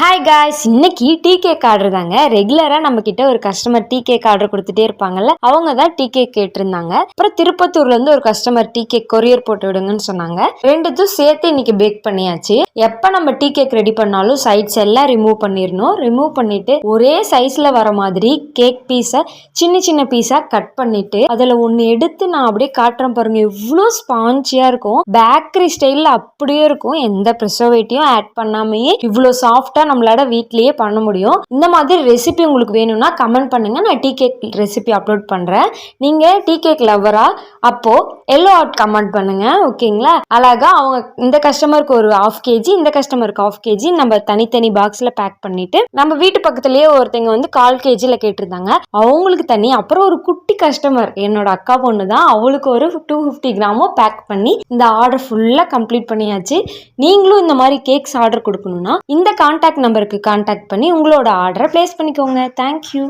Hi guys, இன்னைக்கு tea cake order தாங்க. ரெகுலரா நம்ம கிட்ட ஒரு கஸ்டமர் டீ கேக் ஆர்டர் கொடுத்துட்டே இருப்பாங்கல்ல, அவங்க தான் டீ கேக் கேட்டிருந்தாங்க. அப்புறம் திருப்பத்தூர்ல இருந்து ஒரு கஸ்டமர் டீ கேக் கொரியர் போட்டு விடுங்கன்னு சொன்னாங்க. ரெண்டுத்தும் சேர்த்து இன்னைக்கு பேக் பண்ணியாச்சு. எப்ப நம்ம டீ கேக் ரெடி பண்ணாலும் சைட்ஸ் எல்லாம் ரிமூவ் பண்ணிடணும். ரிமூவ் பண்ணிட்டு ஒரே சைஸ்ல வர மாதிரி கேக் பீஸை சின்ன சின்ன பீஸா கட் பண்ணிட்டு அதுல ஒன்னு எடுத்து நான் அப்படியே காட்டுறேன் பாருங்க. இவ்வளோ ஸ்பான்சியா இருக்கும், பேக்கரி ஸ்டைல்ல அப்படியே இருக்கும். எந்த ப்ரிசர்வேட்டிவும் ஆட் பண்ணாமையே இவ்வளோ சாஃப்டா நம்மளால வீட்லயே பண்ண முடியும். இந்த மாதிரி ரெசிபி உங்களுக்கு வேணும்னா கமெண்ட் பண்ணுங்க, நான் டீ கேக் ரெசிபி அப்லோட் பண்றேன். நீங்க டீ கேக் லவரா அப்போ எல்லோ ஆட் கமெண்ட் பண்ணுங்க, ஓகேங்களா? அழகா அவங்க இந்த கஸ்டமருக்கு ஒரு 1/2 kg, இந்த கஸ்டமருக்கு 1/2 kg நம்ம தனித்தனி பாக்ஸ்ல பேக் பண்ணிட்டு, நம்ம வீட்டு பக்கத்துலயே ஒருத்தங்க வந்து 1/4 kgல கேட்டிருந்தாங்க, அவங்களுக்கு தனி. அப்புறம் ஒரு குட்டி கஸ்டமர், என்னோட அக்கா பொண்ணு தான், அவளுக்கு ஒரு 250 கிராமோ பேக் பண்ணி இந்த ஆர்டர் ஃபுல்லா கம்ப்ளீட் பண்ணியாச்சு. நீங்களும் இந்த மாதிரி கேக்ஸ் ஆர்டர் கொடுக்கணும்னா இந்த கான்டாக்ட் நம்பருக்கு கான்டாக்ட் பண்ணி உங்களோட ஆர்டரை பிளேஸ் பண்ணிக்கோங்க. தேங்க்யூ.